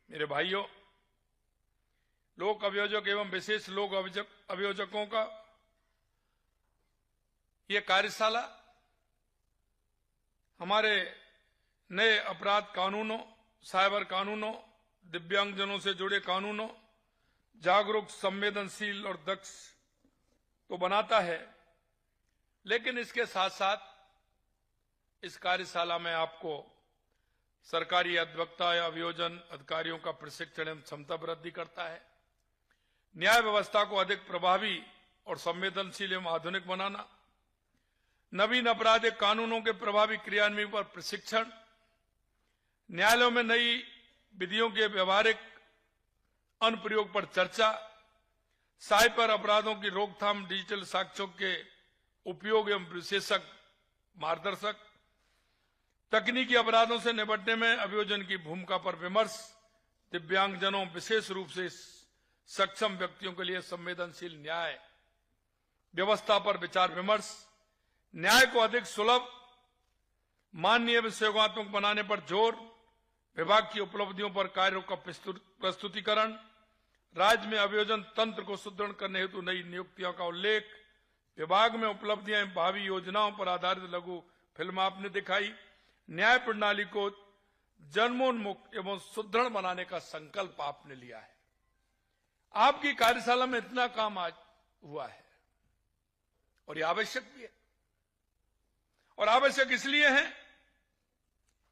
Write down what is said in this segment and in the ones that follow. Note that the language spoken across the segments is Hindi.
मेरे भाइयों, लोक अभियोजक एवं विशेष लोक अभियोजकों का ये कार्यशाला हमारे नए अपराध कानूनों, साइबर कानूनों, दिव्यांगजनों से जुड़े कानूनों, जागरूक, संवेदनशील और दक्ष तो बनाता है, लेकिन इसके साथ साथ इस कार्यशाला में आपको सरकारी अधिवक्ता या अभियोजन अधिकारियों का प्रशिक्षण एवं क्षमता वृद्धि करता है। न्याय व्यवस्था को अधिक प्रभावी और संवेदनशील एवं आधुनिक बनाना, नवीन आपराधिक कानूनों के प्रभावी क्रियान्वयन पर प्रशिक्षण, न्यायालयों में नई विधियों के व्यवहारिक अनुप्रयोग पर चर्चा, साइबर अपराधों की रोकथाम, डिजिटल साक्ष्यों के उपयोग एवं विशेषज्ञ मार्गदर्शक, तकनीकी अपराधों से निपटने में अभियोजन की भूमिका पर विमर्श, दिव्यांगजनों विशेष रूप से सक्षम व्यक्तियों के लिए संवेदनशील न्याय व्यवस्था पर विचार विमर्श, न्याय को अधिक सुलभ, माननीय एवं सहयोगात्मक बनाने पर जोर, विभाग की उपलब्धियों पर कार्यों का प्रस्तुतिकरण, राज्य में अभियोजन तंत्र को सुदृढ़ करने हेतु नई नियुक्तियों का उल्लेख, विभाग में उपलब्धियां भावी योजनाओं पर आधारित लघु फिल्म आपने दिखाई, न्याय प्रणाली को जन्मोन्मुख एवं सुदृढ़ बनाने का संकल्प आपने लिया है। आपकी कार्यशाला में इतना काम आज हुआ है और यह आवश्यक भी है, और आवश्यक इसलिए है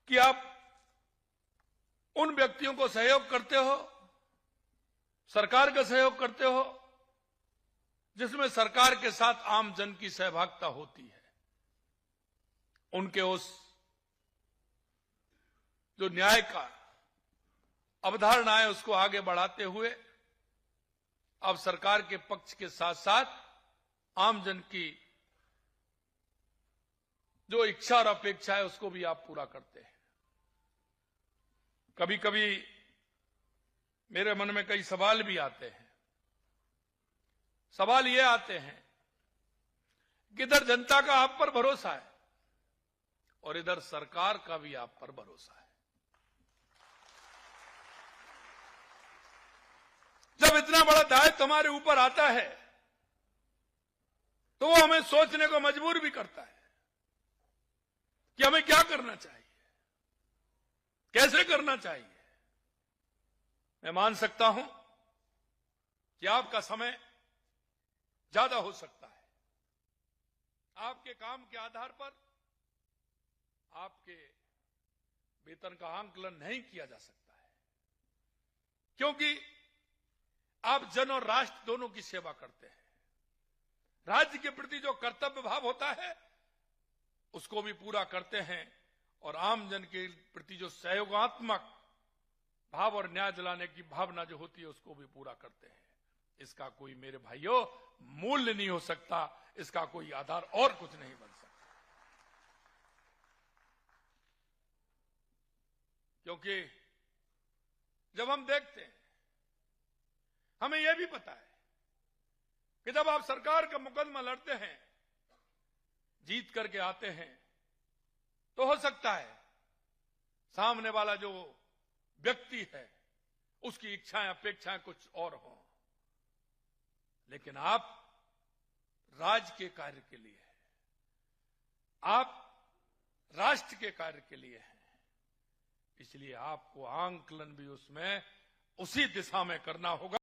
कि आप उन व्यक्तियों को सहयोग करते हो, सरकार का सहयोग करते हो, जिसमें सरकार के साथ आम जन की सहभागिता होती है। उनके उस जो न्याय का अवधारणा है उसको आगे बढ़ाते हुए अब सरकार के पक्ष के साथ साथ आम जन की जो इच्छा और अपेक्षा है उसको भी आप पूरा करते हैं। कभी कभी मेरे मन में कई सवाल भी आते हैं। सवाल ये आते हैं कि इधर जनता का आप पर भरोसा है और इधर सरकार का भी आप पर भरोसा है। जब इतना बड़ा दायित्व हमारे ऊपर आता है तो वो हमें सोचने को मजबूर भी करता है कि हमें क्या करना चाहिए, कैसे करना चाहिए। मैं मान सकता हूं कि आपका समय ज्यादा हो सकता है, आपके काम के आधार पर आपके वेतन का आंकलन नहीं किया जा सकता है, क्योंकि आप जन और राष्ट्र दोनों की सेवा करते हैं। राज्य के प्रति जो कर्तव्य भाव होता है उसको भी पूरा करते हैं और आम जन के प्रति जो सहयोगात्मक भाव और न्याय दिलाने की भावना जो होती है उसको भी पूरा करते हैं। इसका कोई, मेरे भाइयों, मूल्य नहीं हो सकता, इसका कोई आधार और कुछ नहीं बन सकता। क्योंकि जब हम देखते हैं, हमें यह भी पता है कि जब आप सरकार का मुकदमा लड़ते हैं, जीत करके आते हैं, तो हो सकता है सामने वाला जो व्यक्ति है उसकी इच्छाएं, अपेक्षाएं कुछ और हों, लेकिन आप राज्य के कार्य के लिए हैं, आप राष्ट्र के कार्य के लिए हैं, इसलिए आपको आंकलन भी उसमें उसी दिशा में करना होगा।